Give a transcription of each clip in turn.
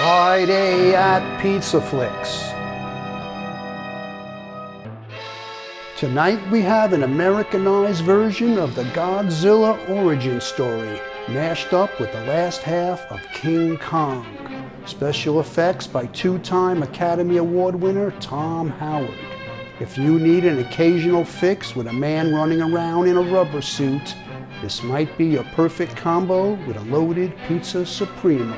Friday at Pizza Flicks. Tonight we have an Americanized version of the Godzilla origin story, mashed up with the last half of King Kong. Special effects by two-time Academy Award winner Tom Howard. If you need an occasional fix with a man running around in a rubber suit, this might be a perfect combo with a loaded Pizza Supremo.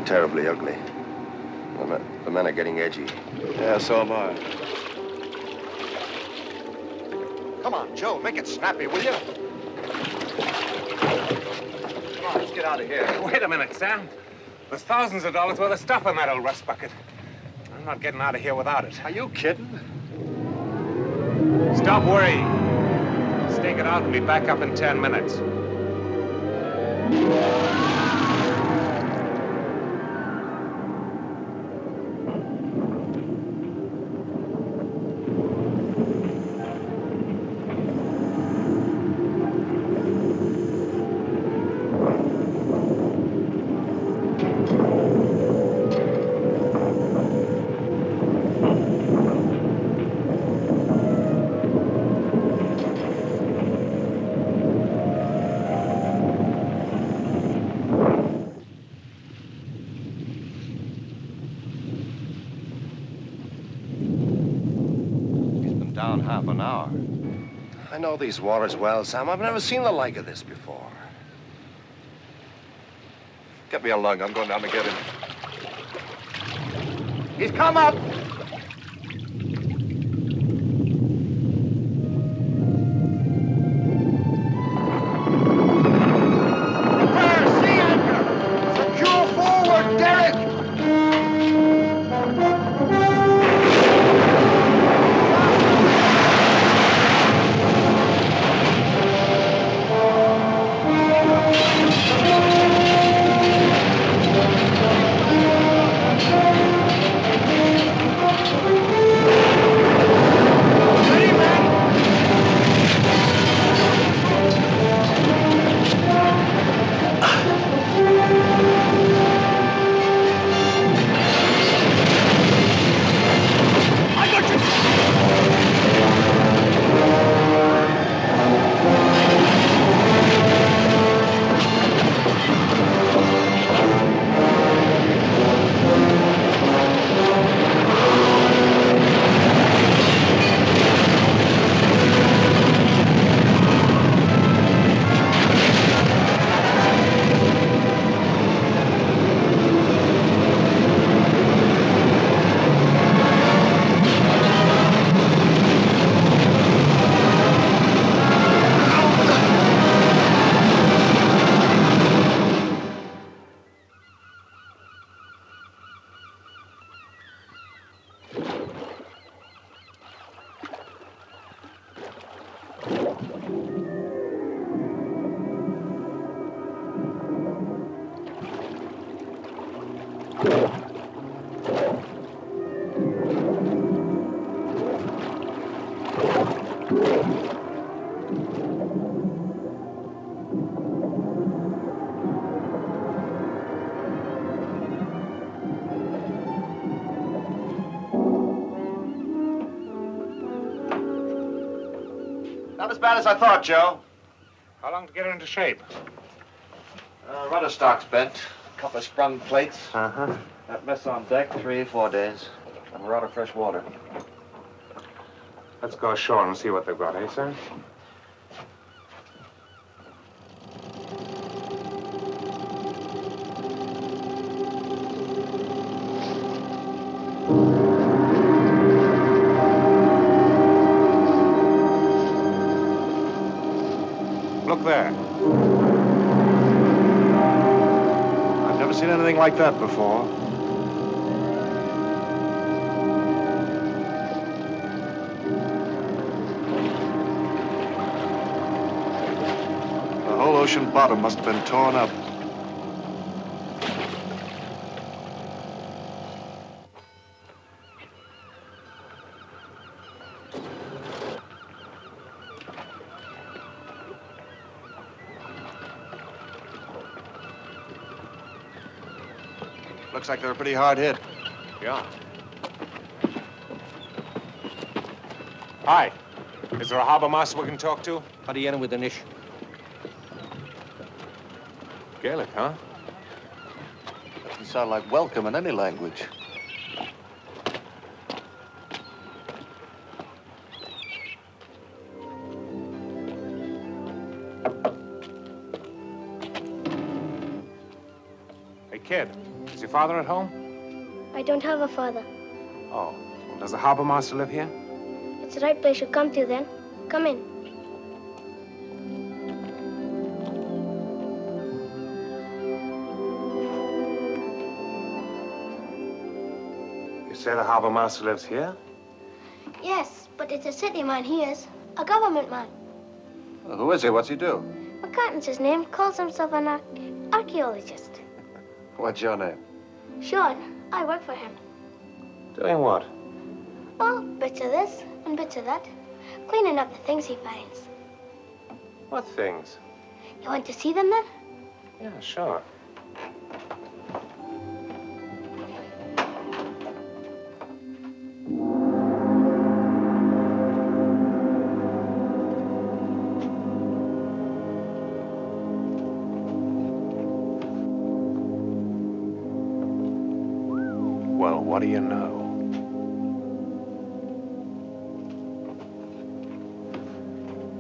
Terribly ugly. The men are getting edgy. Yeah, so am I. Come on, Joe, make it snappy, will you? Come on, let's get out of here. Wait a minute, Sam. There's thousands of dollars worth of stuff in that old rust bucket. I'm not getting out of here without it. Are you kidding? Stop worrying. Stake it out and be back up in 10 minutes. Half an hour. I know these waters well, Sam. I've never seen the like of this before. Get me a lug. I'm going down to get him. He's come up! Prepare! Sea anchor! Secure forward, Derek! Not as bad as I thought, Joe. How long to get her into shape? Rudder stock's bent. A couple of sprung plates. Uh-huh. That mess on deck, 3 or 4 days. And we're out of fresh water. Let's go ashore and see what they've got, eh, sir? Look there. I've never seen anything like that before. The whole ocean bottom must have been torn up. Looks like they were pretty hard hit. Yeah. Hi. Is there a harbor master we can talk to? How with the niche? Gaelic, huh? Doesn't sound like welcome in any language. Hey, kid. Is your father at home? I don't have a father. Oh. Does the harbor master live here? It's the right place you come to then. Come in. You say the harbor master lives here? Yes, but it's a city man he is. A government man. Well, who is he? What's he do? McCartan's his name. Calls himself an archaeologist. What's your name? Sean, I work for him. Doing what? Well, bits of this and bits of that. Cleaning up the things he finds. What things? You want to see them then? Yeah, sure. Well, what do you know?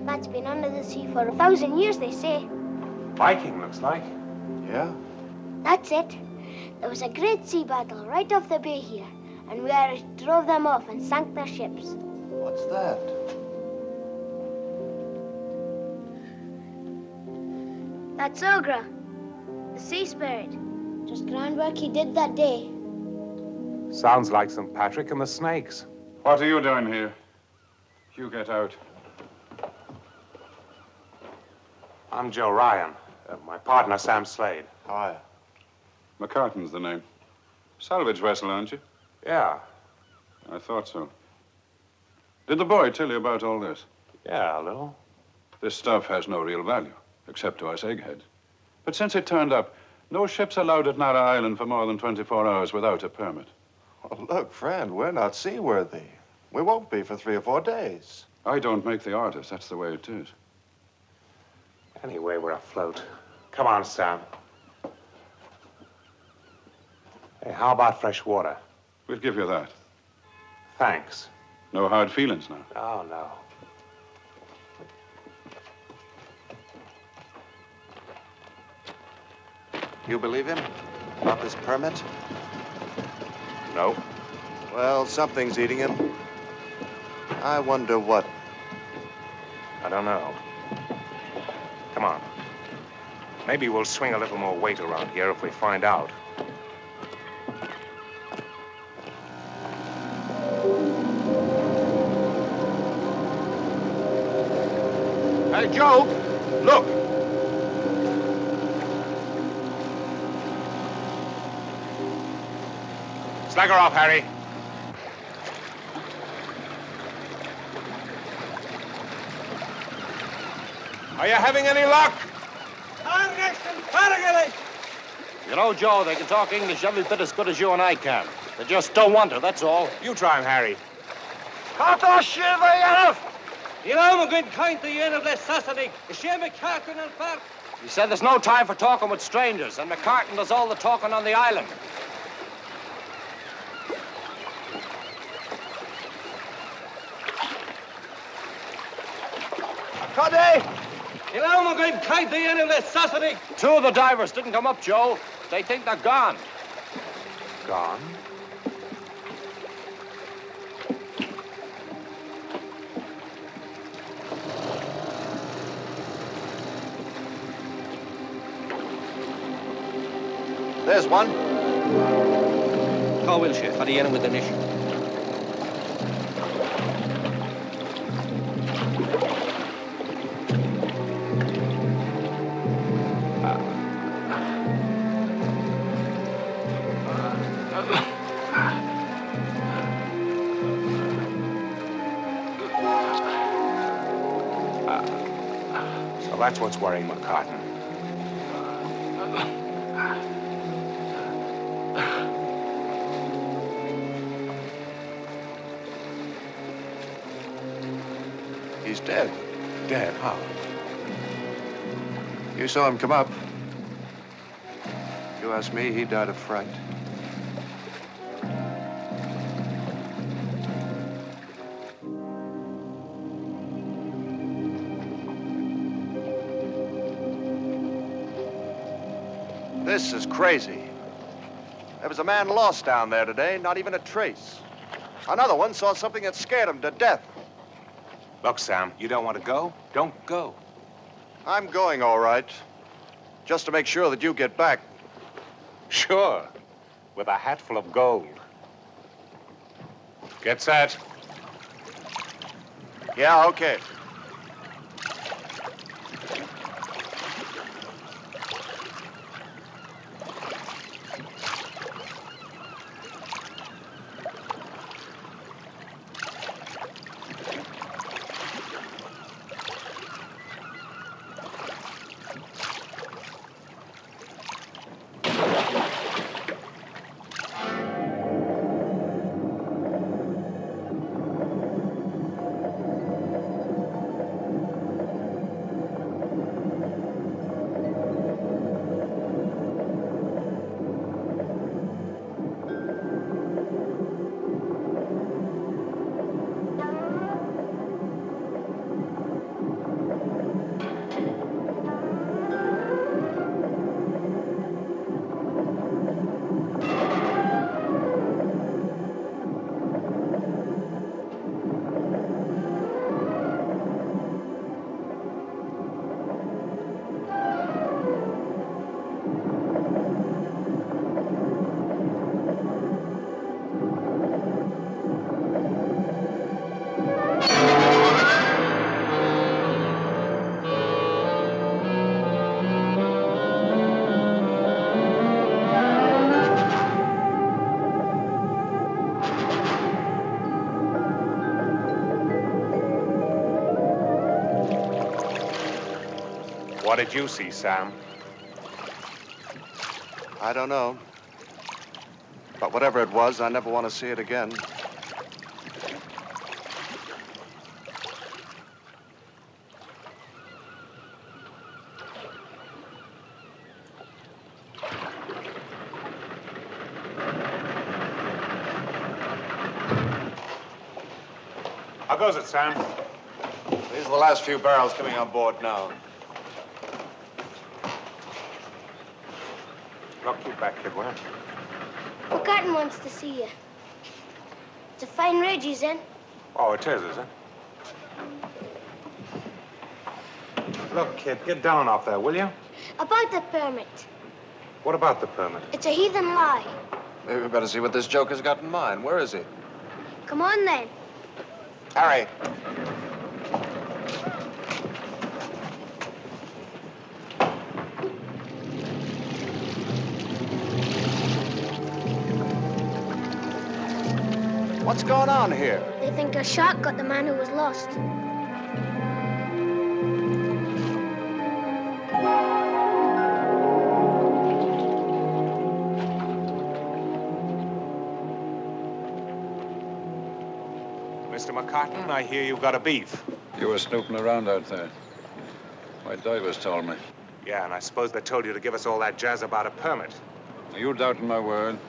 That's been under the sea for 1,000 years, they say. Viking, looks like. Yeah? That's it. There was a great sea battle right off the bay here, and we Irish drove them off and sank their ships. What's that? That's Ogra, the sea spirit. Just groundwork he did that day. Sounds like St. Patrick and the snakes. What are you doing here? You get out. I'm Joe Ryan. My partner, Sam Slade. Hi. McCartan's the name. Salvage vessel, aren't you? Yeah. I thought so. Did the boy tell you about all this? Yeah, a little. This stuff has no real value, except to us eggheads. But since it turned up, no ship's allowed at Nara Island for more than 24 hours without a permit. Well, look, friend, we're not seaworthy. We won't be for 3 or 4 days. I don't make the orders. That's the way it is. Anyway, we're afloat. Come on, Sam. Hey, how about fresh water? We'll give you that. Thanks. No hard feelings now. Oh, no. You believe him? About this permit? No. Well, something's eating him. I wonder what. I don't know. Come on. Maybe we'll swing a little more weight around here if we find out. Hey, Joe, look. Slag her off, Harry. Are you having any luck? You know, Joe, they can talk English every bit as good as you and I can. They just don't want to, that's all. You try him, Harry. He said there's no time for talking with strangers, and McCartan does all the talking on the island. Cuddy! Two of the divers didn't come up, Joe. They think they're gone. Gone? There's one. How will she? Had he in with an issue? So that's what's worrying McCartan. He's dead. Dead, how? You saw him come up. You ask me, he died of fright. This is crazy. There was a man lost down there today, not even a trace. Another one saw something that scared him to death. Look, Sam, you don't want to go? Don't go. I'm going, all right. Just to make sure that you get back. Sure. With a hat full of gold. Get set. Yeah, okay. What did you see, Sam? I don't know. But whatever it was, I never want to see it again. How goes it, Sam? These are the last few barrels coming on board now. Look, keep back, kid, will you? McCartan wants to see you. It's a fine ridge he's in. Oh, it is it? Look, kid, get down off there, will you? About the permit. What about the permit? It's a heathen lie. Maybe we better see what this joker's got in mind. Where is he? Come on, then. Harry. What's going on here? They think a shark got the man who was lost. Mr. McCartan, I hear you've got a beef. You were snooping around out there. My divers told me. Yeah, and I suppose they told you to give us all that jazz about a permit. Are you doubting my word?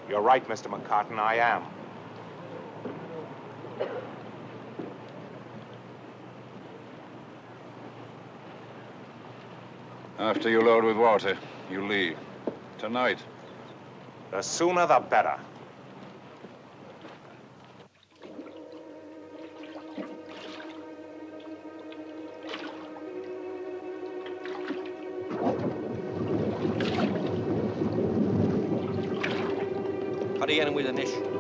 You're right, Mr. McCartan, I am. After you load with water, you leave. Tonight. The sooner the better. How do you get in with the niche?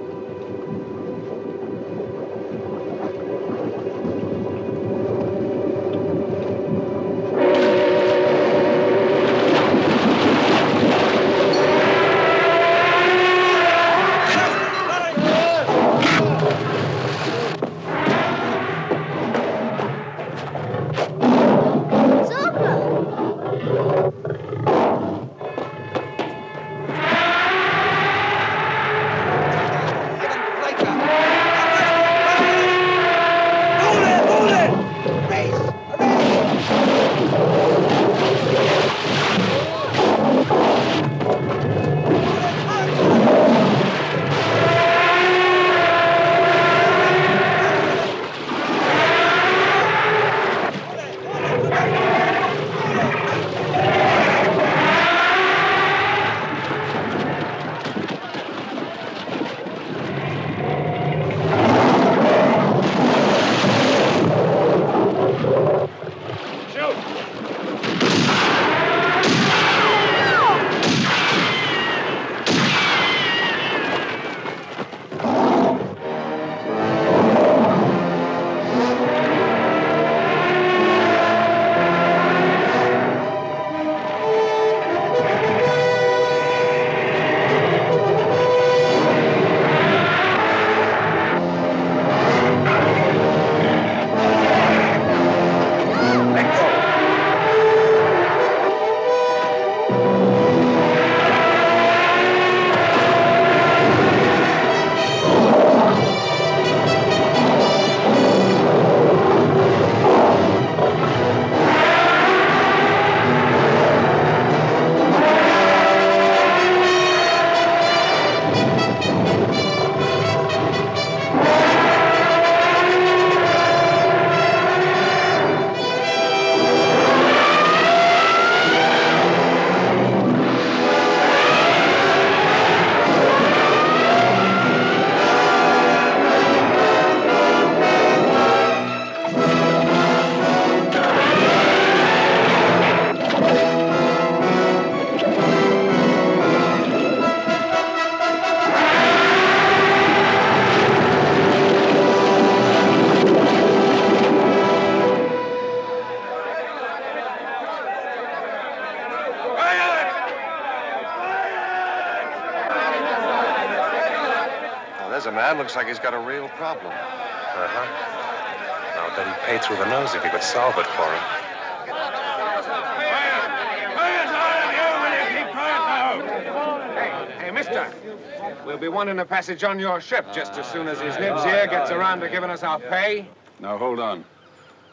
There's a man, looks like he's got a real problem. Uh-huh. I'll bet he'd pay through the nose if you could solve it for him. Hey, mister. We'll be wanting a passage on your ship just as soon as his nibs here gets around to giving us our pay. Now, hold on.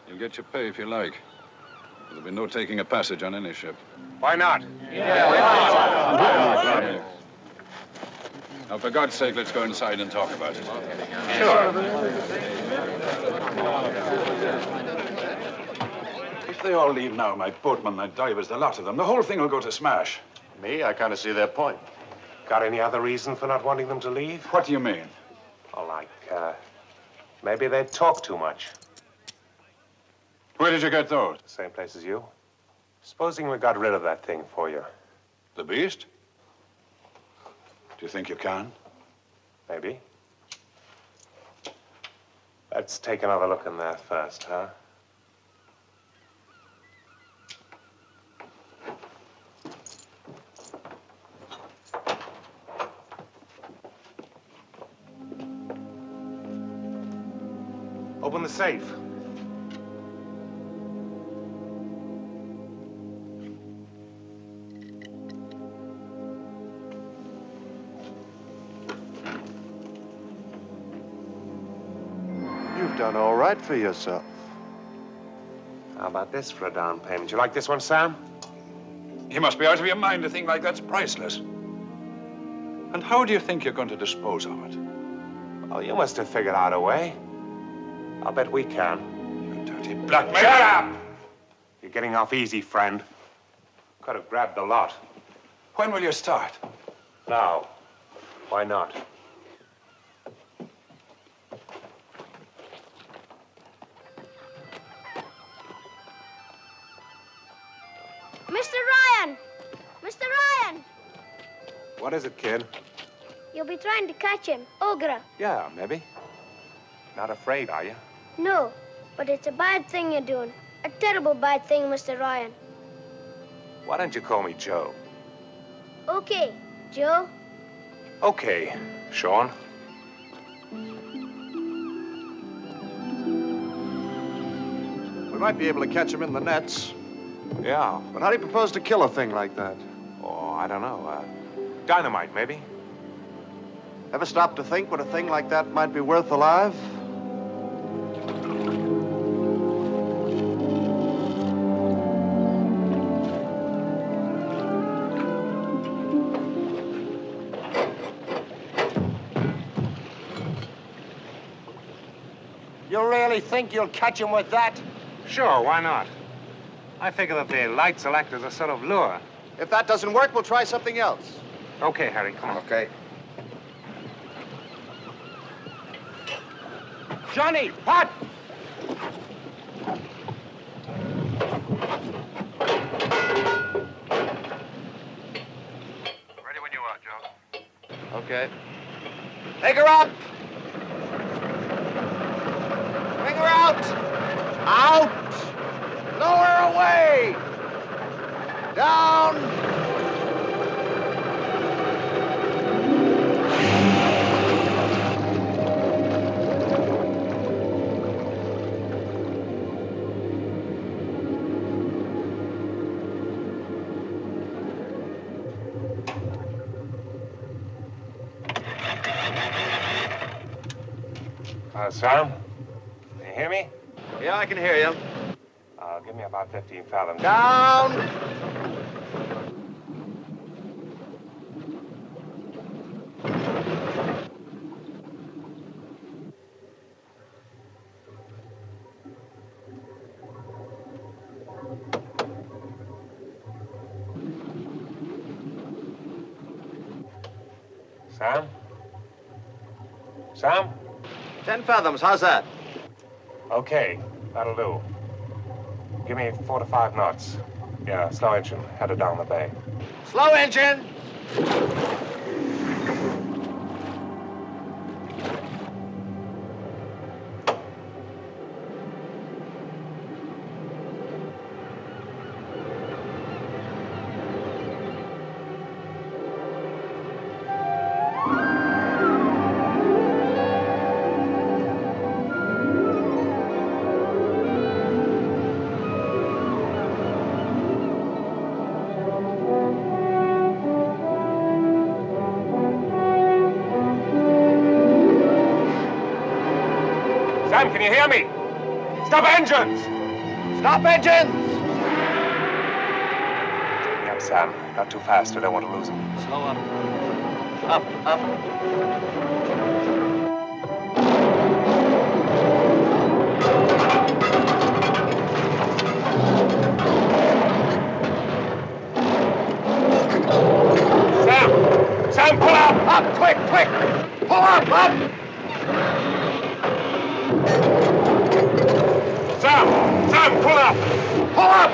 You'll get your pay if you like. There'll be no taking a passage on any ship. Why not? Now, for God's sake, let's go inside and talk about it. Sure. If they all leave now, my boatmen, my divers, the lot of them, the whole thing will go to smash. Me, I kind of see their point. Got any other reason for not wanting them to leave? What do you mean? Oh, maybe they talk too much. Where did you get those? Same place as you. Supposing we got rid of that thing for you. The beast? Do you think you can? Maybe. Let's take another look in there first, huh? Open the safe. You've done all right for yourself. about this for a down payment? You like this one, Sam? You must be out of your mind. A thing like that's priceless. And how do you think you're going to dispose of it? Oh, you must have figured out a way. I'll bet we can. You dirty blackmailer! Shut up! You're getting off easy, friend. Could have grabbed the lot. When will you start? Now. Why not? Mr. Ryan! Mr. Ryan! What is it, kid? You'll be trying to catch him, Ogre. Yeah, maybe. Not afraid, are you? No, but it's a bad thing you're doing. A terrible bad thing, Mr. Ryan. Why don't you call me Joe? Okay, Joe. Okay, Sean. We might be able to catch him in the nets. Yeah. But how do you propose to kill a thing like that? Oh, I don't know. Dynamite, maybe? Ever stop to think what a thing like that might be worth alive? You really think you'll catch him with that? Sure, why not? I figure that the lights will act as a sort of lure. If that doesn't work, we'll try something else. Okay, Harry, come on. Okay. Johnny, hot! Ready when you are, Joe. Okay. Take her up! Bring her out! Out! Lower away! Down! Sam? Can you hear me? Yeah, I can hear you. Give me about 15 fathoms. Down! Sam? Sam? 10 fathoms, how's that? Okay, that'll do. Give me 4 to 5 knots. Yeah, slow engine, headed down the bay. Slow engine! Sam, can you hear me? Stop engines! Stop engines! Yep, Sam. Not too fast. I don't want to lose him. Slow up. Up, up. Sam! Sam, pull up! Up, quick, quick! Pull up! Sam! Sam, pull up! Pull up!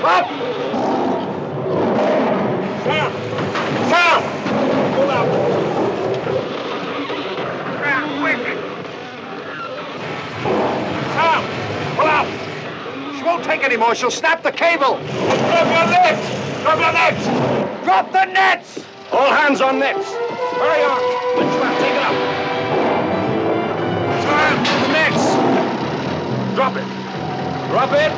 Sam! Sam! Pull up! Sam, quick! Sam! Pull up! She won't take any more. She'll snap the cable. Drop your nets! Drop your nets! Drop the nets! All hands on nets. Hurry on! Winch left, take it up. Sam! The nets! Drop it. Drop it.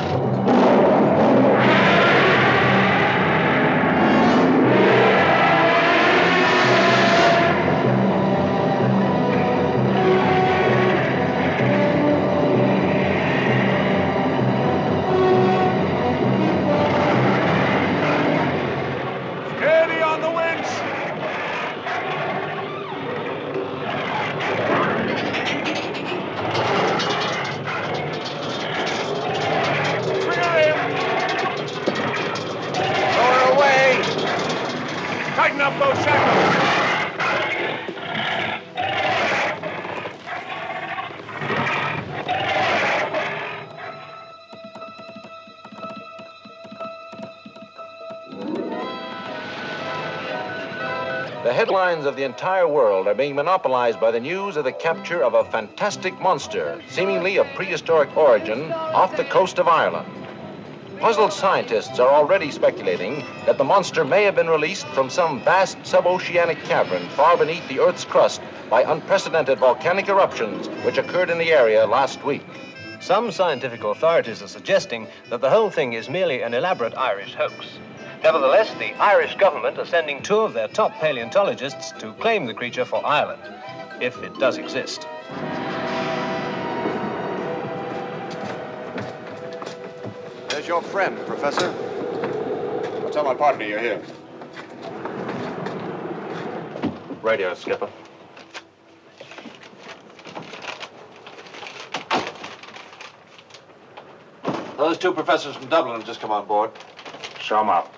The headlines of the entire world are being monopolized by the news of the capture of a fantastic monster, seemingly of prehistoric origin, off the coast of Ireland. Puzzled scientists are already speculating that the monster may have been released from some vast sub-oceanic cavern far beneath the Earth's crust by unprecedented volcanic eruptions which occurred in the area last week. Some scientific authorities are suggesting that the whole thing is merely an elaborate Irish hoax. Nevertheless, the Irish government are sending 2 of their top paleontologists to claim the creature for Ireland, if it does exist. There's your friend, Professor. I'll tell my partner you're here. Radio, Skipper. Those 2 professors from Dublin have just come on board. Show 'em up.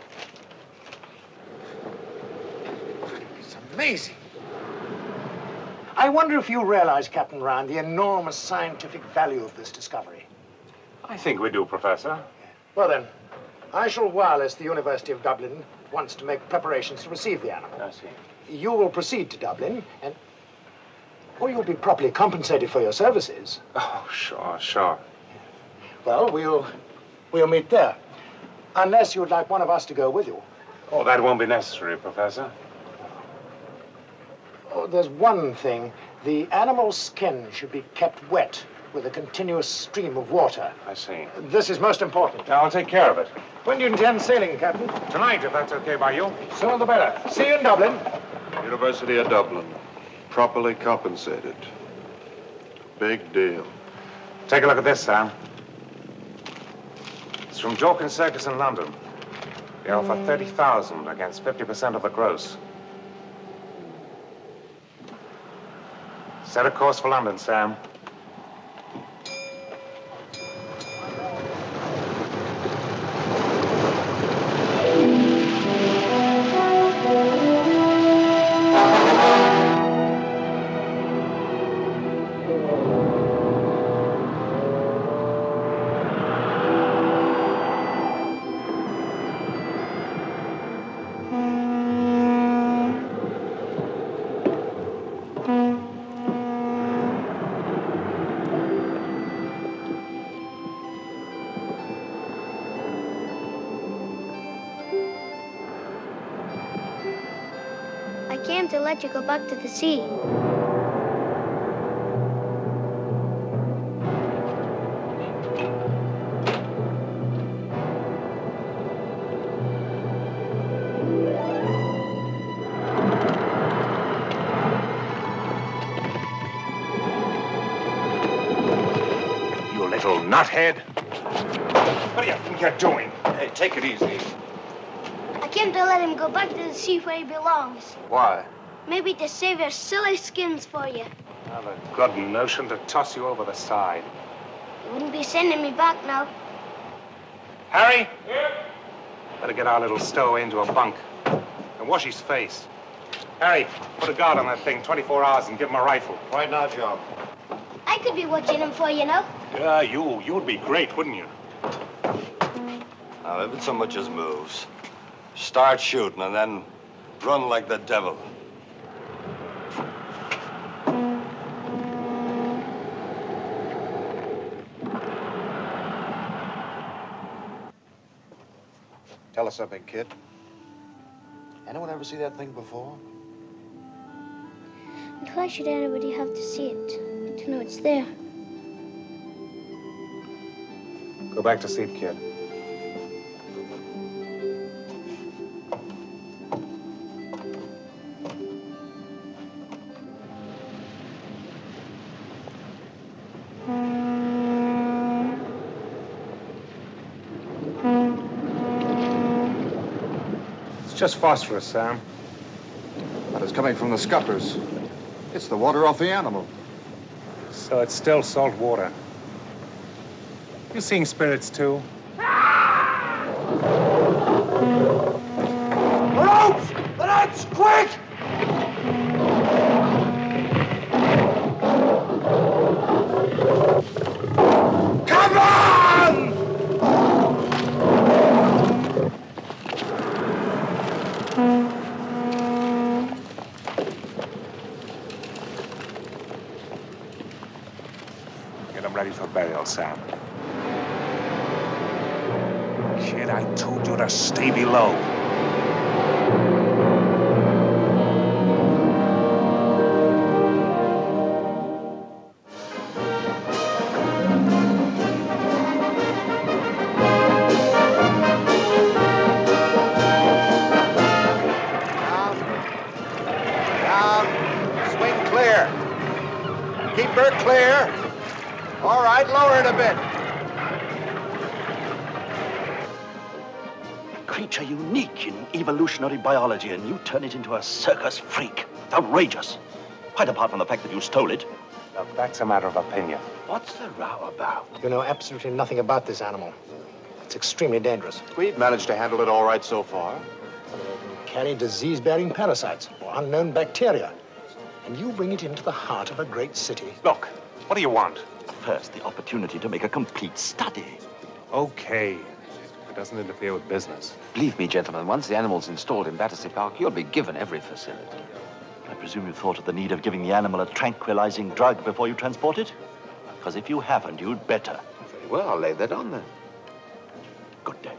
It's amazing. I wonder if you realize, Captain Ryan, the enormous scientific value of this discovery. I think we do, Professor. Well then, I shall wireless the University of Dublin once to make preparations to receive the animal. I see. You will proceed to Dublin and... well, you'll be properly compensated for your services. Oh, sure. Well, we'll meet there. Unless you would like one of us to go with you. Oh, that won't be necessary, Professor. Oh, there's one thing. The animal's skin should be kept wet with a continuous stream of water. I see. This is most important. Now, I'll take care of it. When do you intend sailing, Captain? Tonight, if that's okay by you. Sooner the better. See you in Dublin. University of Dublin. Properly compensated. Big deal. Take a look at this, Sam. It's from Jorkin Circus in London. They offer 30,000 against 50% of the gross. Set a course for London, Sam. I came to let you go back to the sea. You little nuthead. What do you think you're doing? Hey, take it easy. I came to let him go back to the sea where he belongs. Why? Maybe to save your silly skins for you. Have a good notion to toss you over the side. You wouldn't be sending me back now. Harry? Here? Better get our little stowaway into a bunk and wash his face. Harry, put a guard on that thing 24 hours and give him a rifle. Right now, Joe. I could be watching him for you now. Yeah, you'd be great, wouldn't you? Now, if it so much as moves, start shooting and then run like the devil. Tell us something, kid. Anyone ever see that thing before? And why should anybody have to see it to know it's there? Go back to sleep, kid. It's just phosphorus, Sam. But it's coming from the scuppers. It's the water off the animal. So it's still salt water. You seeing spirits, too? Ropes! The nets! Quick! Come on! ready for burial, Sam. Kid, I told you to stay below. Keep her clear. All right, lower it a bit. A creature unique in evolutionary biology, and you turn it into a circus freak. It's outrageous. Quite apart from the fact that you stole it. Look, that's a matter of opinion. What's the row about? You know absolutely nothing about this animal. It's extremely dangerous. We've managed to handle it all right so far. It can carry disease-bearing parasites or unknown bacteria. And you bring it into the heart of a great city. Look, what do you want? First, the opportunity to make a complete study. Okay. It doesn't interfere with business. Believe me, gentlemen, once the animal's installed in Battersea Park, you'll be given every facility. I presume you thought of the need of giving the animal a tranquilizing drug before you transport it? Because if you haven't, you'd better. Very well, I'll lay that on then. Good day.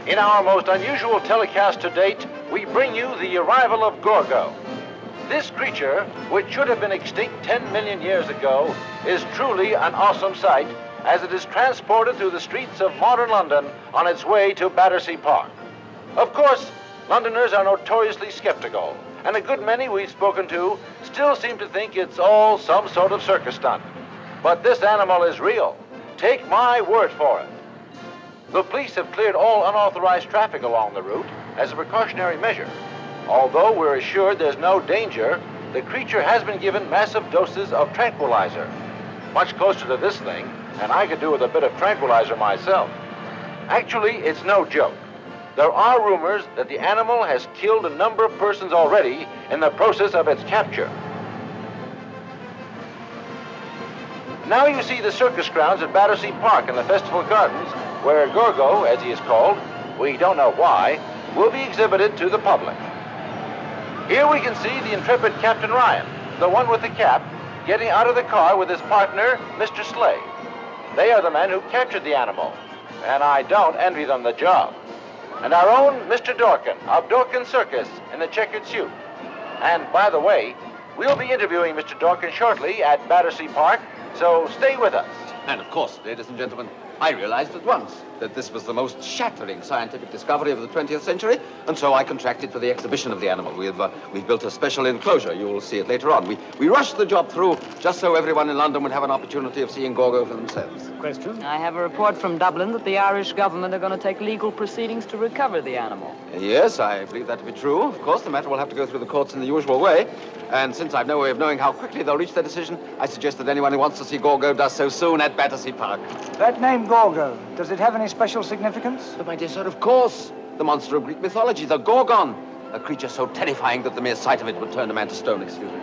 In our most unusual telecast to date, we bring you the arrival of Gorgo. This creature, which should have been extinct 10 million years ago, is truly an awesome sight as it is transported through the streets of modern London on its way to Battersea Park. Of course, Londoners are notoriously skeptical, and a good many we've spoken to still seem to think it's all some sort of circus stunt. But this animal is real. Take my word for it. The police have cleared all unauthorized traffic along the route as a precautionary measure. Although we're assured there's no danger, the creature has been given massive doses of tranquilizer. Much closer to this thing, and I could do with a bit of tranquilizer myself. Actually, it's no joke. There are rumors that the animal has killed a number of persons already in the process of its capture. Now you see the circus grounds at Battersea Park in the Festival Gardens, where Gorgo, as he is called, we don't know why, will be exhibited to the public. Here we can see the intrepid Captain Ryan, the one with the cap, getting out of the car with his partner, Mr. Slade. They are the men who captured the animal, and I don't envy them the job. And our own Mr. Dorkin of Dorkin Circus in the checkered suit. And by the way, we'll be interviewing Mr. Dorkin shortly at Battersea Park, so stay with us. And of course, ladies and gentlemen, I realized at once that this was the most shattering scientific discovery of the 20th century, and so I contracted for the exhibition of the animal. We've built a special enclosure. You will see it later on. We rushed the job through just so everyone in London would have an opportunity of seeing Gorgo for themselves. Question? I have a report from Dublin that the Irish government are going to take legal proceedings to recover the animal. Yes, I believe that to be true. Of course, the matter will have to go through the courts in the usual way. And since I've no way of knowing how quickly they'll reach their decision, I suggest that anyone who wants to see Gorgo does so soon at Battersea Park. That name, Gorgo, does it have any special significance? But my dear sir, of course. The monster of Greek mythology, the Gorgon. A creature so terrifying that the mere sight of it would turn a man to stone, excuse me.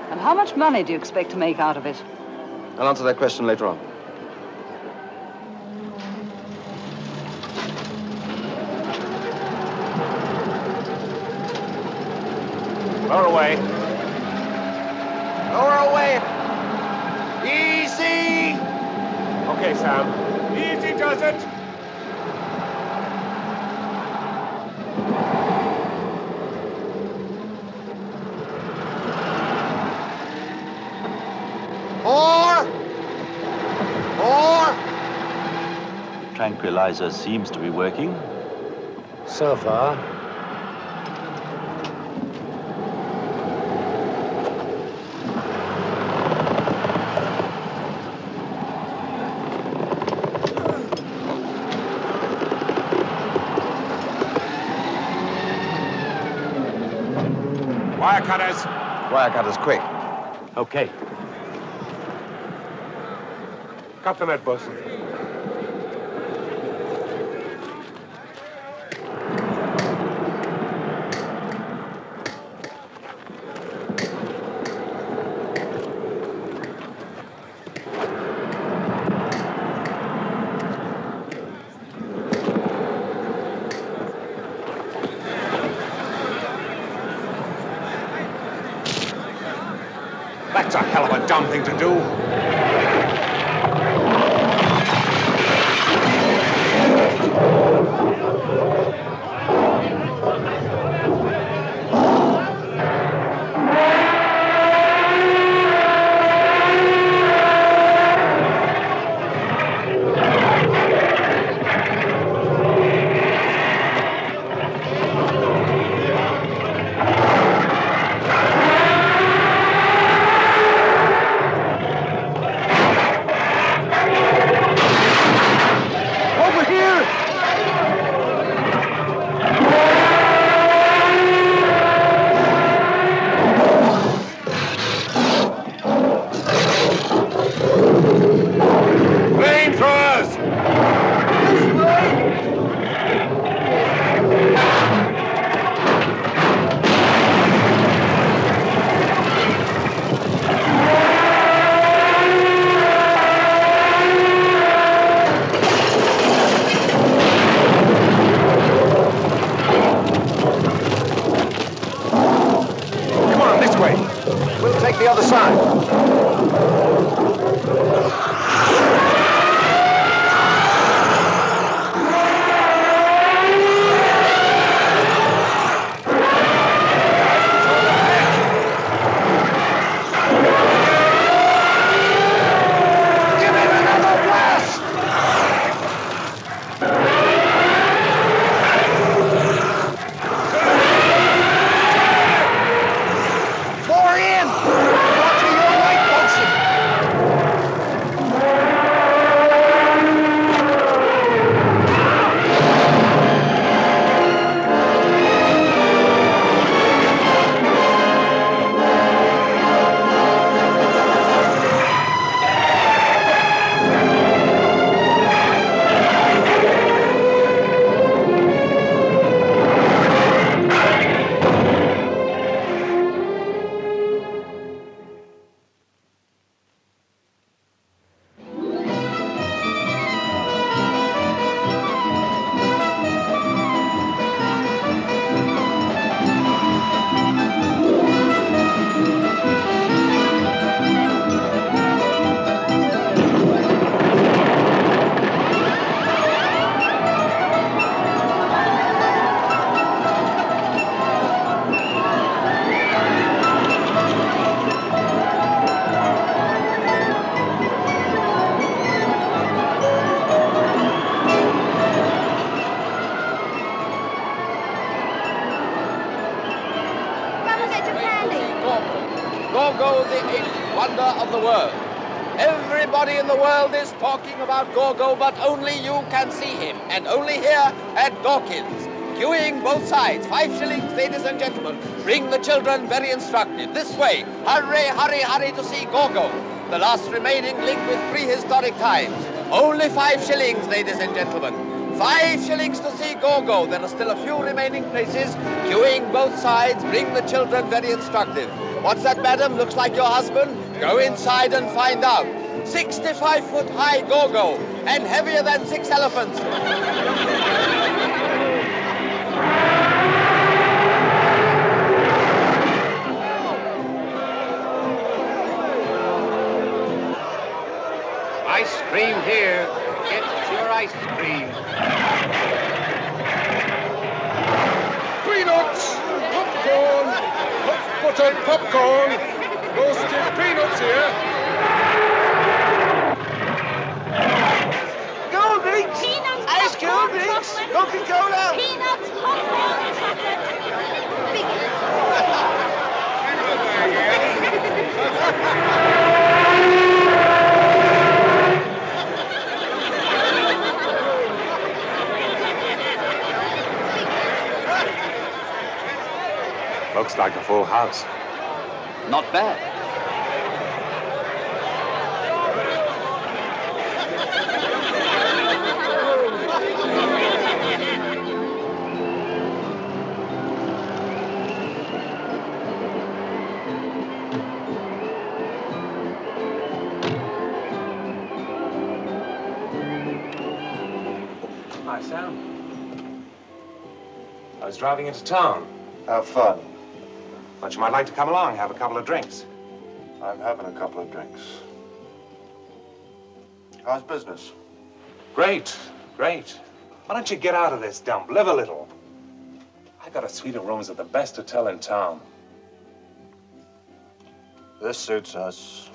And how much money do you expect to make out of it? I'll answer that question later on. Lower away. Lower away. Easy. Okay, Sam. Easy does it. More. The tranquilizer seems to be working. So far. Wire cutters. Wire cutters, quick. Okay. Cut the net, boss. That's a hell of a dumb thing to do. The other side. Gorgo, the eighth wonder of the world. Everybody in the world is talking about Gorgo, but only you can see him, and only here at Dawkins. Queuing both sides, 5 shillings, ladies and gentlemen. Bring the children, very instructive. This way, hurry, hurry, hurry to see Gorgo, the last remaining link with prehistoric times. Only 5 shillings, ladies and gentlemen. 5 shillings to see Gorgo. There are still a few remaining places. Queuing both sides, bring the children, very instructive. What's that, madam? Looks like your husband? Go inside and find out. 65-foot high Gorgo, and heavier than 6 elephants. Ice cream here. Get your ice cream. Peanuts! Popcorn! Hot-buttered popcorn! Roasted peanuts here! Cold drinks! Peanuts, Ice cold popcorn, drinks! chocolate. Coca-Cola! Peanuts, popcorn, Looks like a full house. Not bad. Hi, Sam. I was driving into town. Have fun. But you might like to come along, have a couple of drinks. I'm having a couple of drinks. How's business? Great, great. Why don't you get out of this dump? Live a little. I got a suite of rooms at the best hotel in town. This suits us.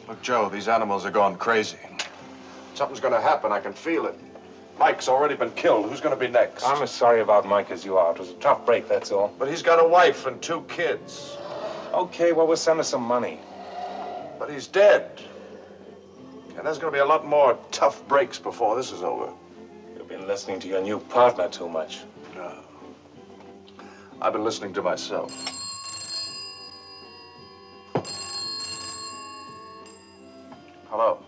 Look, Joe, these animals are going crazy. Something's gonna happen. I can feel it. Mike's already been killed. Who's gonna be next? I'm as sorry about Mike as you are. It was a tough break, that's all. But he's got a wife and 2 kids. Okay, well, we'll send her some money. But he's dead. And there's gonna be a lot more tough breaks before this is over. You've been listening to your new partner too much. No. I've been listening to myself. Hello.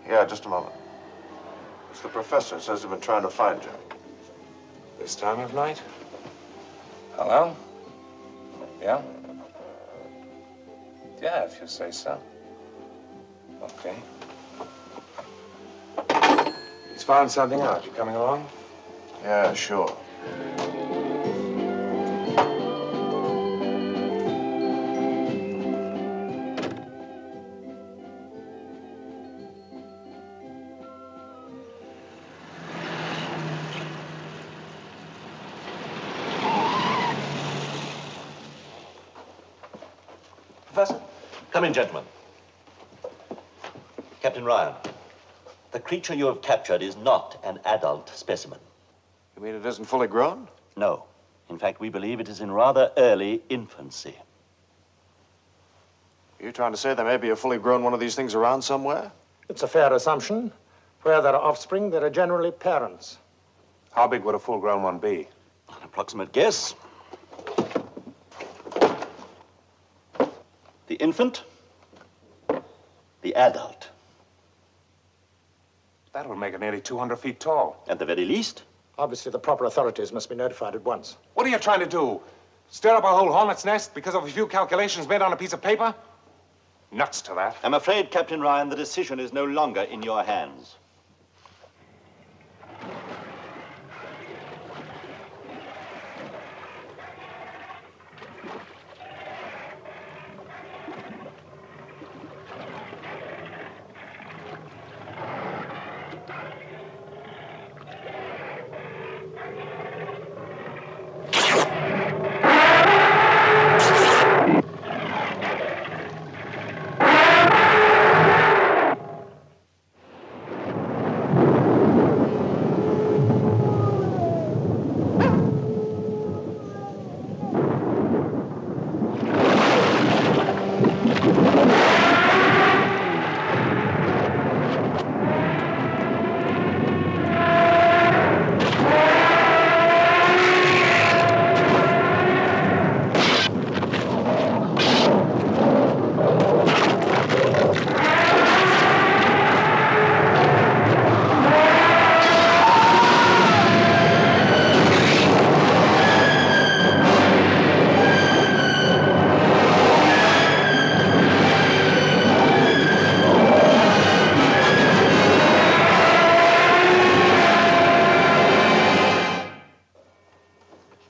Yeah, just a moment. It's the professor. Says they've been trying to find you. This time of night? Hello? Yeah? Yeah, if you say so. Okay. He's found something out. You coming along? Yeah, sure. Professor, come in, gentlemen. Captain Ryan, the creature you have captured is not an adult specimen. You mean it isn't fully grown? No. In fact, we believe it is in rather early infancy. Are you trying to say there may be a fully grown one of these things around somewhere? It's a fair assumption. Where there are offspring, there are generally parents. How big would a full-grown one be? An approximate guess. The infant, the adult. That would make it nearly 200 feet tall. At the very least. Obviously, the proper authorities must be notified at once. What are you trying to do? Stir up a whole hornet's nest because of a few calculations made on a piece of paper? Nuts to that. I'm afraid, Captain Ryan, the decision is no longer in your hands.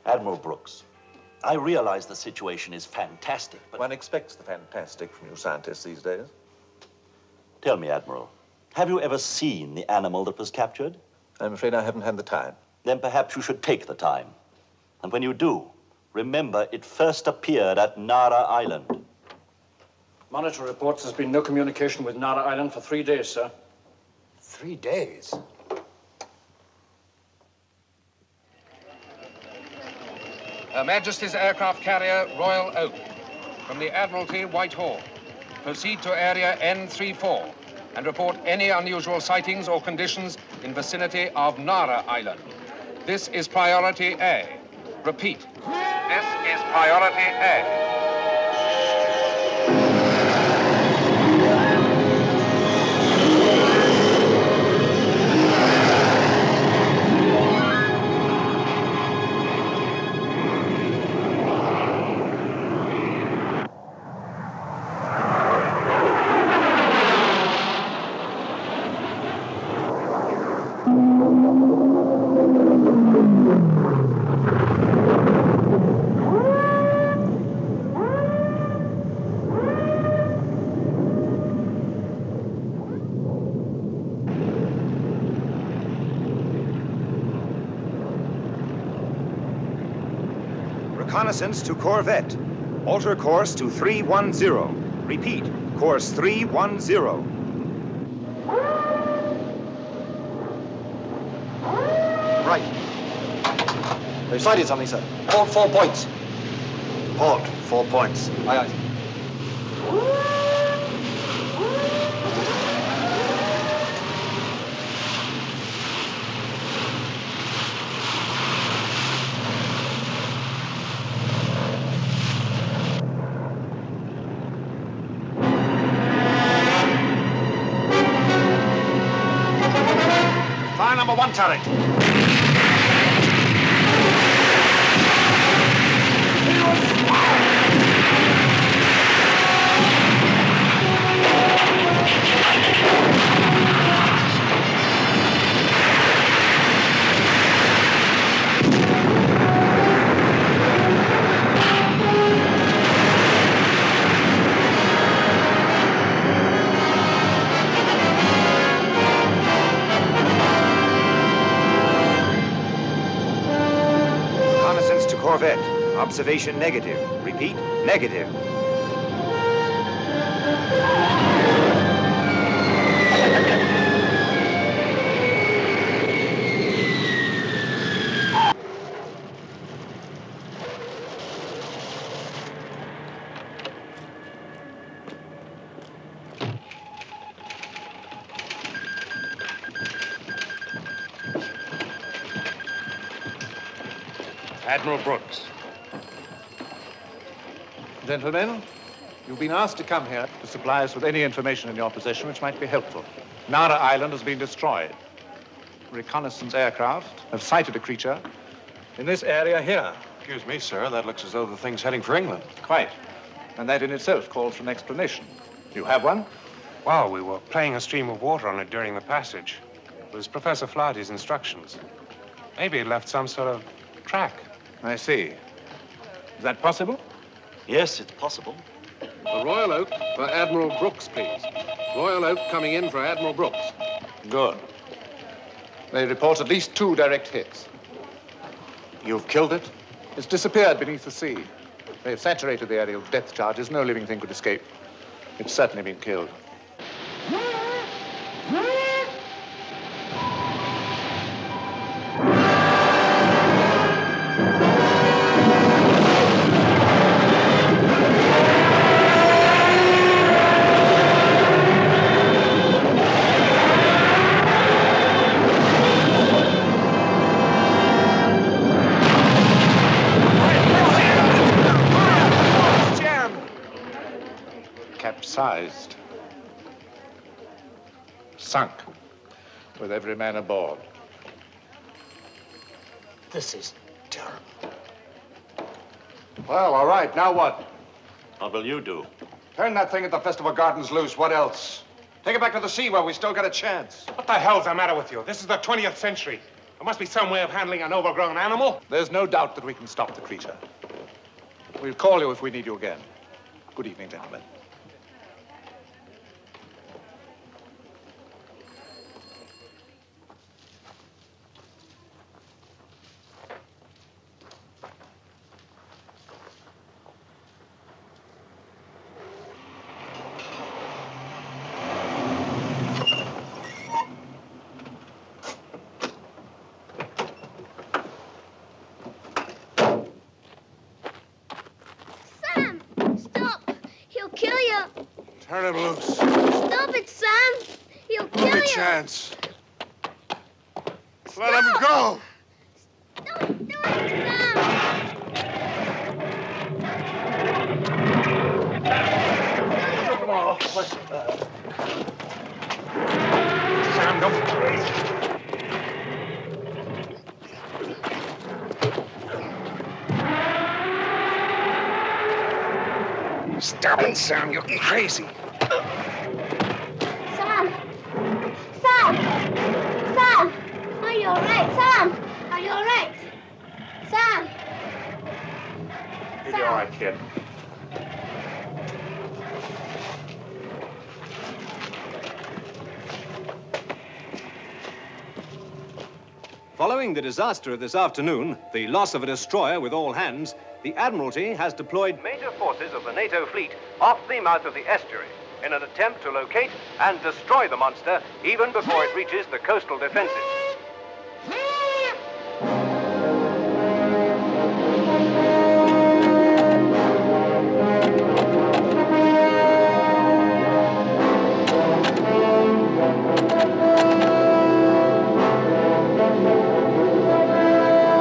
Admiral Brooks, I realize the situation is fantastic, but... One expects the fantastic from you scientists these days. Tell me, Admiral, have you ever seen the animal that was captured? I'm afraid I haven't had the time. Then perhaps you should take the time. And when you do, remember it first appeared at Nara Island. Monitor reports there's been no communication with Nara Island for 3 days, sir. 3 days? Her Majesty's aircraft carrier Royal Oak from the Admiralty Whitehall. Proceed to area N34 and report any unusual sightings or conditions in vicinity of Nara Island. This is priority A. Repeat. This is priority A. Reconnaissance to corvette. Alter course to 310. Repeat, course 310. Right. They've sighted something, sir. Port 4 points. Port 4 points. Aye, aye. Fire number 1 turret. Reconnaissance to corvette. Observation negative. Repeat, negative. Admiral Brooks. Gentlemen, you've been asked to come here to supply us with any information in your possession which might be helpful. Nara Island has been destroyed. Reconnaissance aircraft have sighted a creature in this area here. Excuse me, sir. That looks as though the thing's heading for England. Quite. And that in itself calls for an explanation. You have one? Well, we were playing a stream of water on it during the passage. It was Professor Flaherty's instructions. Maybe it left some sort of track. I see. Is that possible? Yes, it's possible. The Royal Oak for Admiral Brooks, please. Royal Oak coming in for Admiral Brooks. Good. They report at least 2 direct hits. You've killed it? It's disappeared beneath the sea. They've saturated the area with depth charges. No living thing could escape. It's certainly been killed. Capsized. Sunk. With every man aboard. This is terrible. Well, all right, now what? What will you do? Turn that thing at the Festival Gardens loose. What else? Take it back to the sea where we still got a chance. What the hell's the matter with you? This is the 20th century. There must be some way of handling an overgrown animal. There's no doubt that we can stop the creature. We'll call you if we need you again. Good evening, gentlemen. Turn him loose. Stop it, Sam! He'll kill you! Give me a chance. Let him go! Don't do it, Sam! Sam, don't. Stop it, Sam. You're crazy. Sam! Sam! Sam! Are you all right, Sam? Are you all right? Sam! You'll be all right, kid. Following the disaster of this afternoon, the loss of a destroyer with all hands, the Admiralty has deployed major forces of the NATO fleet off the mouth of the estuary in an attempt to locate and destroy the monster even before it reaches the coastal defenses.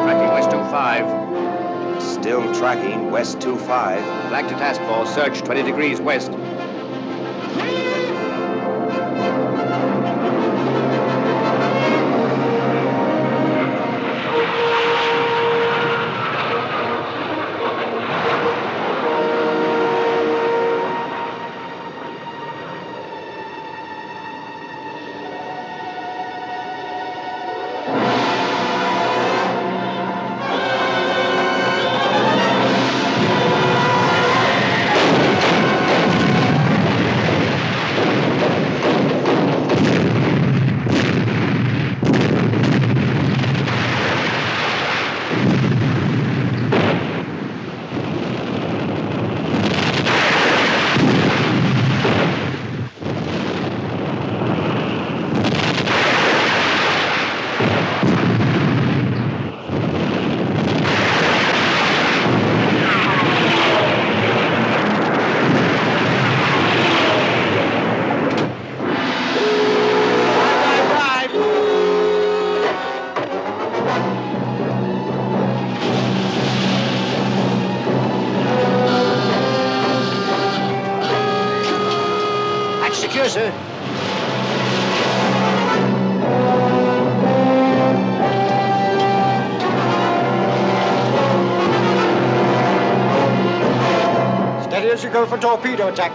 Tracking West 25. Still tracking West 25. Flag to task force. Search 20 degrees west. Secure, sir. Steady as you go for torpedo attack.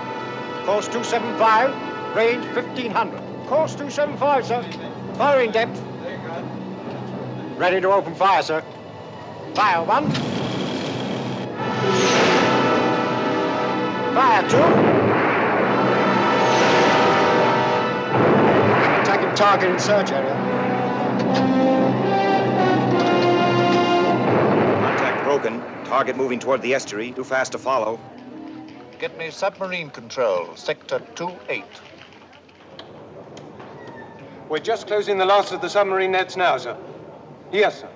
Course 275, range 1500. Course 275, sir. Firing depth. Ready to open fire, sir. Fire 1. Fire 2. Target in search area. Contact broken. Target moving toward the estuary. Too fast to follow. Get me submarine control, sector 28. We're just closing the last of the submarine nets now, sir. Yes, sir.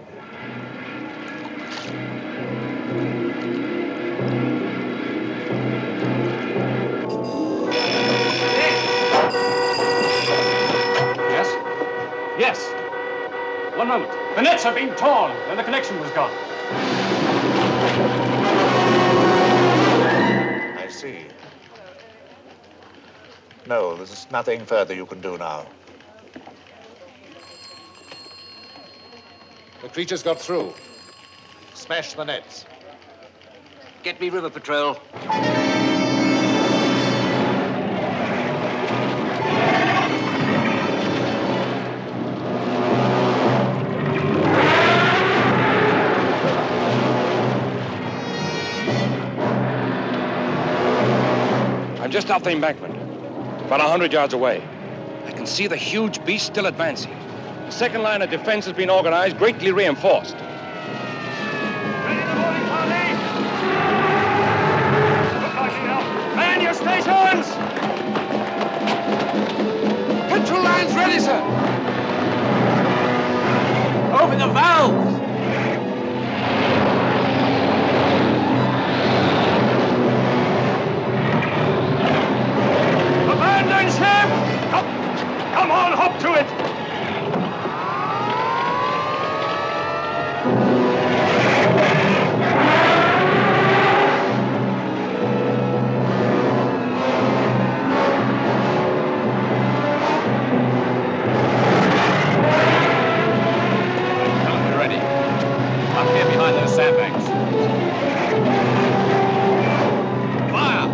Yes. One moment. The nets have been torn, and the connection was gone. I see. No, there's nothing further you can do now. The creature's got through. Smash the nets. Get me river patrol. I'm just off the embankment, about 100 yards away. I can see the huge beast still advancing. The second line of defense has been organized, greatly reinforced. Man your stations! Control lines ready, sir! Open the valves! Abandon ship! Come on, hop to it! Fire!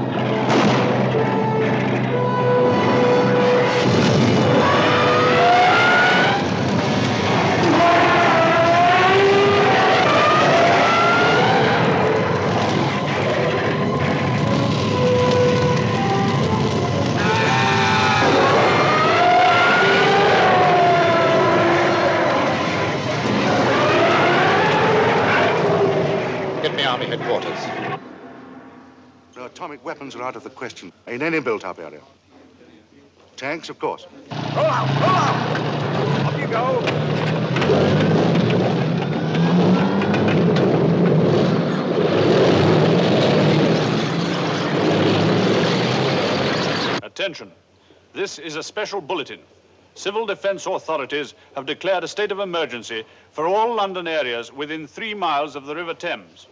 weapons are out of the question in any built-up area. Tanks, of course. Roll out! Roll out! Up you go! Attention. This is a special bulletin. Civil defense authorities have declared a state of emergency for all London areas within 3 miles of the River Thames.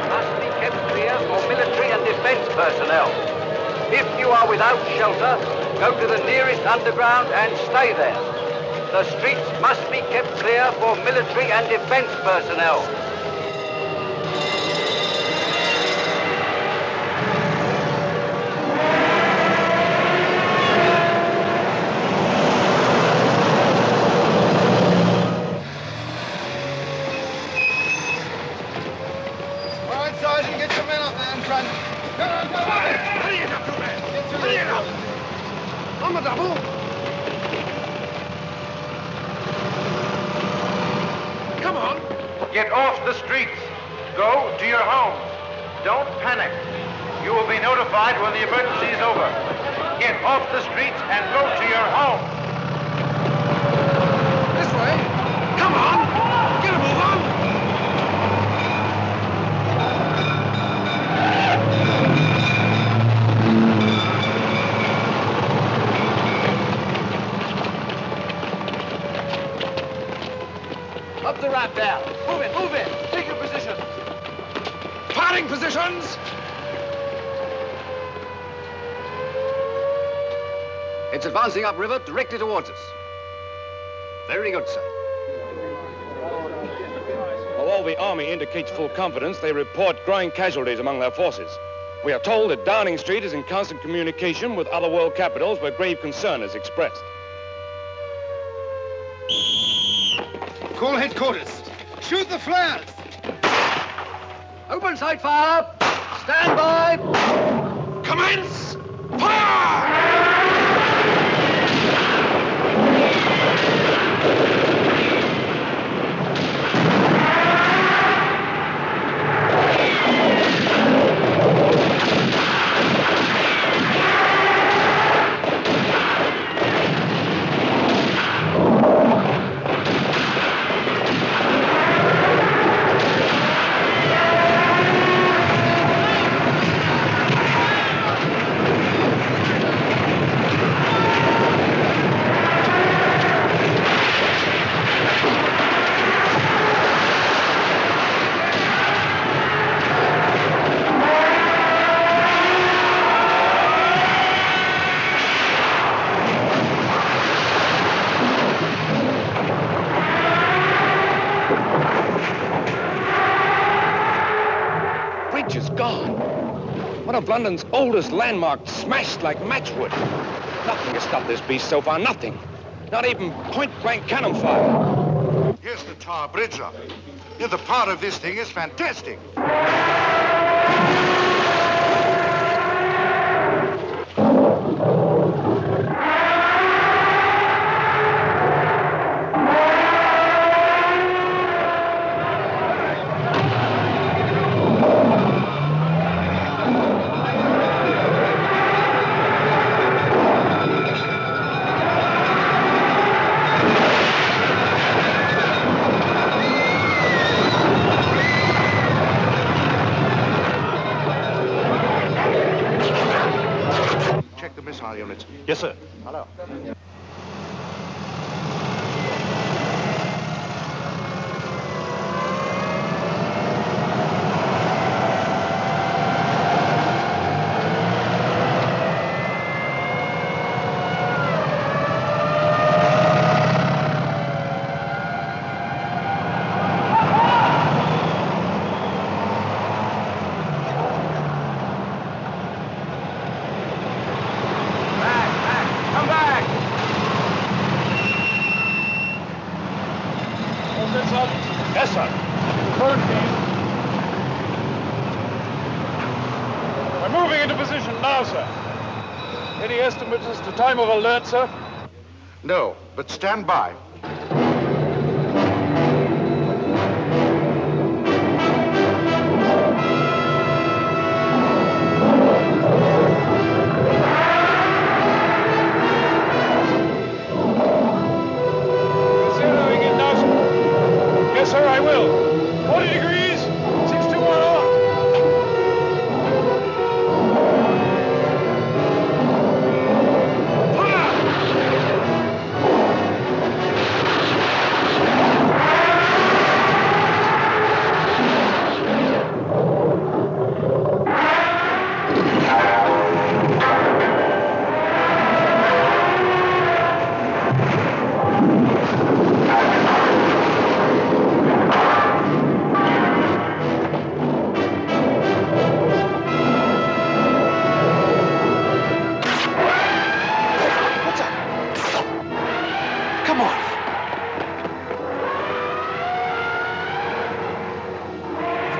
Must be kept clear for military and defense personnel. If you are without shelter, go to the nearest underground and stay there. The streets must be kept clear for military and defense personnel. All right, Sergeant, get your men up there in front. Come on, come on! Hurry it up, you men! Hurry it up! On the double! Come on! Get off the streets. Go to your homes. Don't panic. You will be notified when the emergency is over. Get off the streets and go to your homes. This way! Come on! Get a move on! Up the ramp there. Move in, move in. Take your position. Parting positions! It's advancing upriver directly towards us. Very good, sir. Although the Army indicates full confidence, they report growing casualties among their forces. We are told that Downing Street is in constant communication with other world capitals where grave concern is expressed. Call headquarters. Shoot the flares! Open sight fire! Stand by! Commence! Fire! One of London's oldest landmarks smashed like matchwood. Nothing has stopped this beast so far, nothing. Not even point-blank cannon fire. Here's the Tower Bridge up. Yeah, the power of this thing is fantastic. Units. Yes, sir. Hello. Yes, sir. We're moving into position now, sir. Any estimates as to time of alert, sir? No, but stand by. Zeroing in, Dawson. Yes, sir, I will. 40 degrees, 621 off.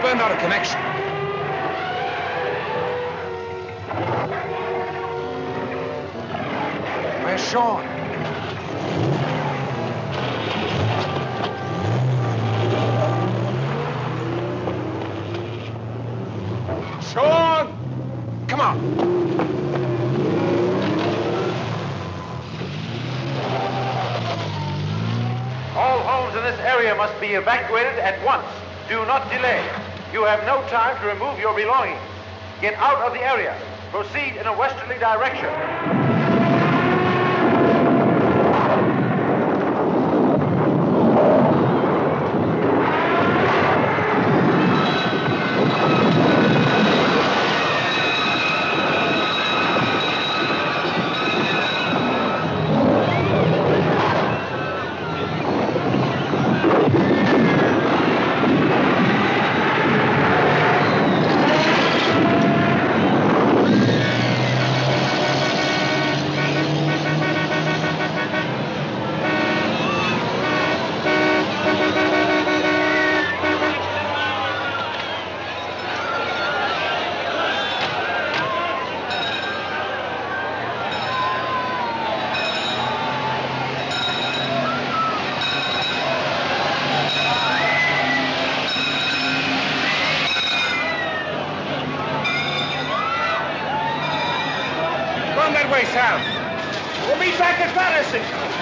Burned out a connection. Where's Sean? Sean! Come on. All homes in this area must be evacuated at once. Do not delay. You have no time to remove your belongings. Get out of the area. Proceed in a westerly direction. Run that way, Sam. We'll meet back at Battersea.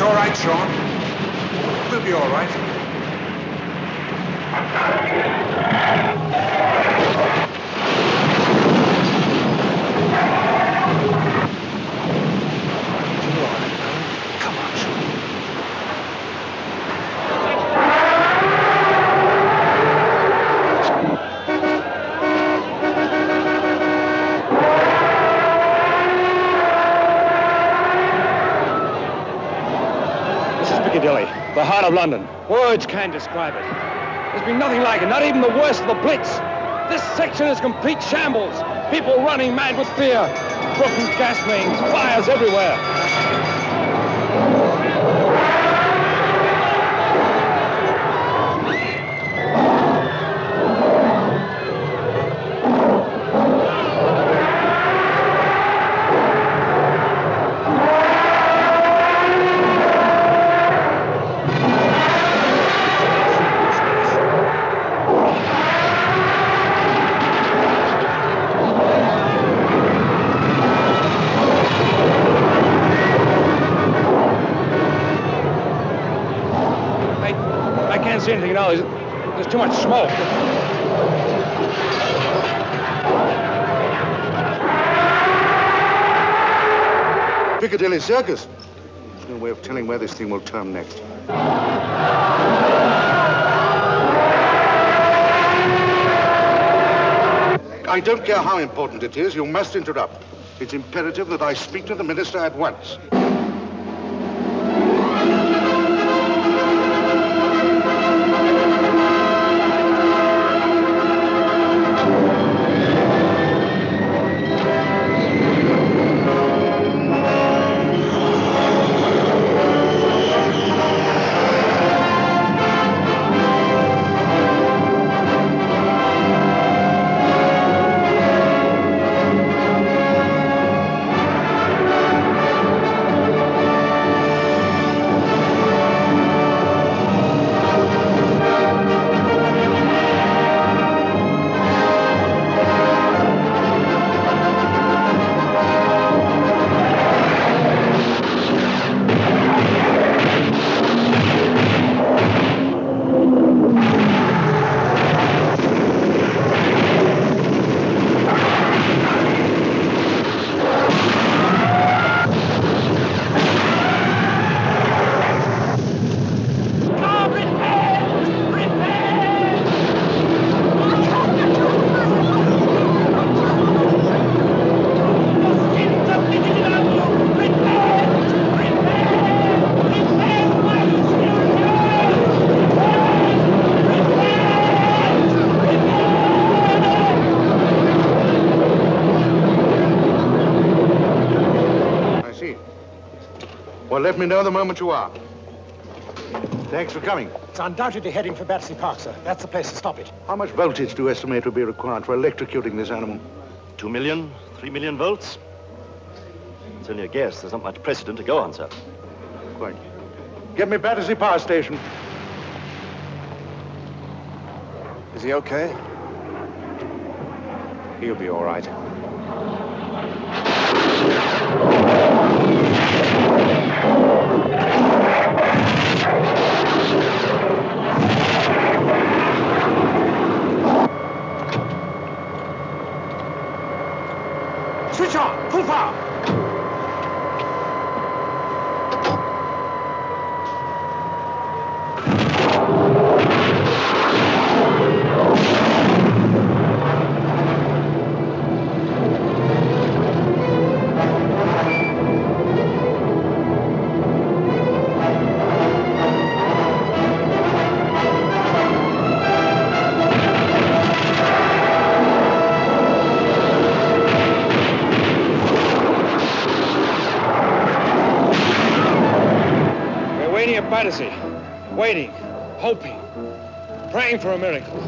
all right, Sean. We'll be all right. Come on, Sean. This is Piccadilly, the heart of London. Words can't describe it. There's been nothing like it, not even the worst of the Blitz. This section is complete shambles. People running mad with fear. Broken gas mains, fires everywhere. I can't see anything now. There's too much smoke. Piccadilly Circus. There's no way of telling where this thing will turn next. I don't care how important it is, you must interrupt. It's imperative that I speak to the minister at once. Well, let me know the moment you are. Thanks for coming. It's undoubtedly heading for Battersea Park, sir. That's the place to stop it. How much voltage do you estimate will be required for electrocuting this animal? 2 million, 3 million volts. It's only a guess. There's not much precedent to go on, sir. Quite. Get me Battersea Power Station. Is he okay? He'll be all right. Switch on! Full power! Battersea, waiting, hoping, praying for a miracle.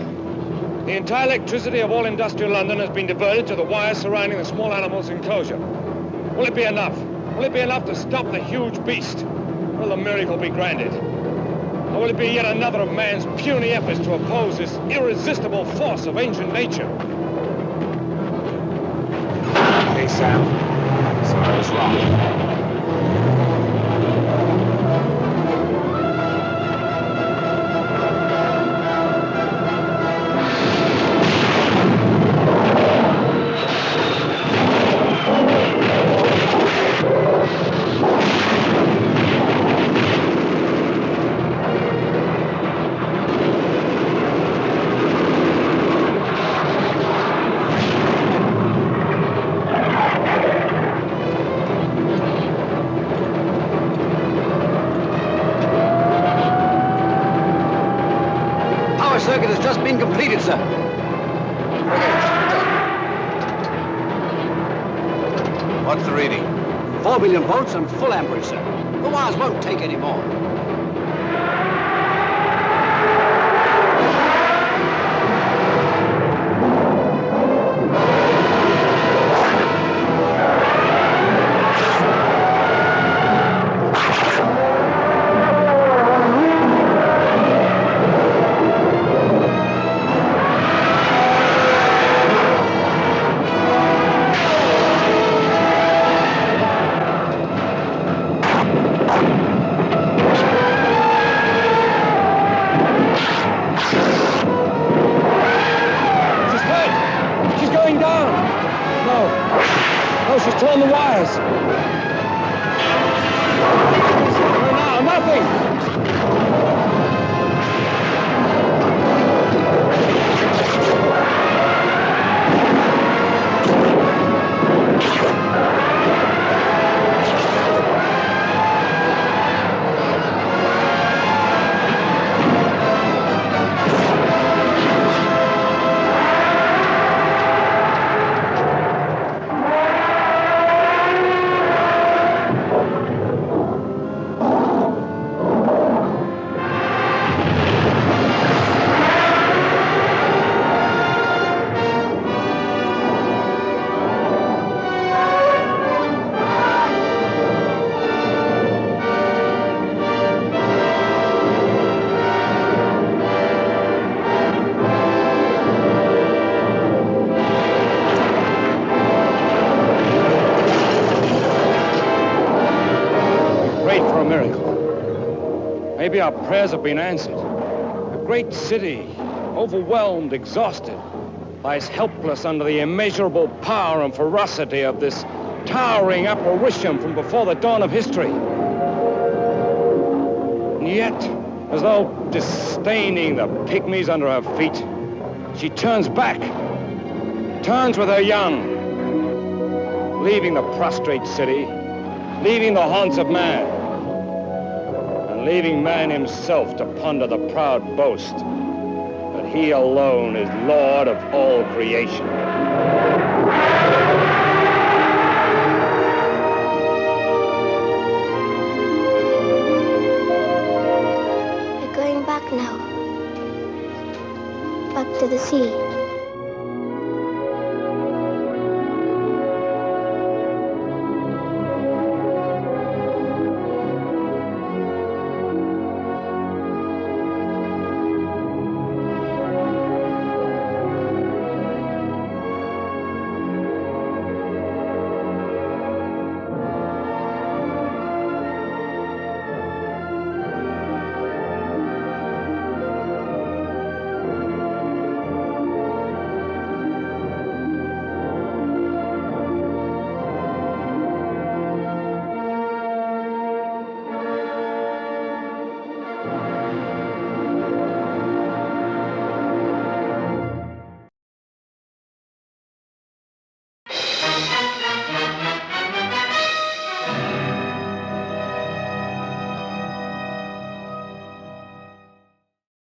The entire electricity of all industrial London has been diverted to the wires surrounding the small animals' enclosure. Will it be enough? Will it be enough to stop the huge beast? Will the miracle be granted? Or will it be yet another of man's puny efforts to oppose this irresistible force of ancient nature? Hey, Sam. Sorry I was wrong. circuit has just been completed, sir. What's the reading? 4 million volts and full amperage, sir. The wires won't take any more. She's torn the wires. Now, nothing. Maybe our prayers have been answered. A great city, overwhelmed, exhausted, lies helpless under the immeasurable power and ferocity of this towering apparition from before the dawn of history. And yet, as though disdaining the pygmies under her feet, she turns back, turns with her young, leaving the prostrate city, leaving the haunts of man, leaving man himself to ponder the proud boast that he alone is Lord of all creation. We're going back now. Back to the sea.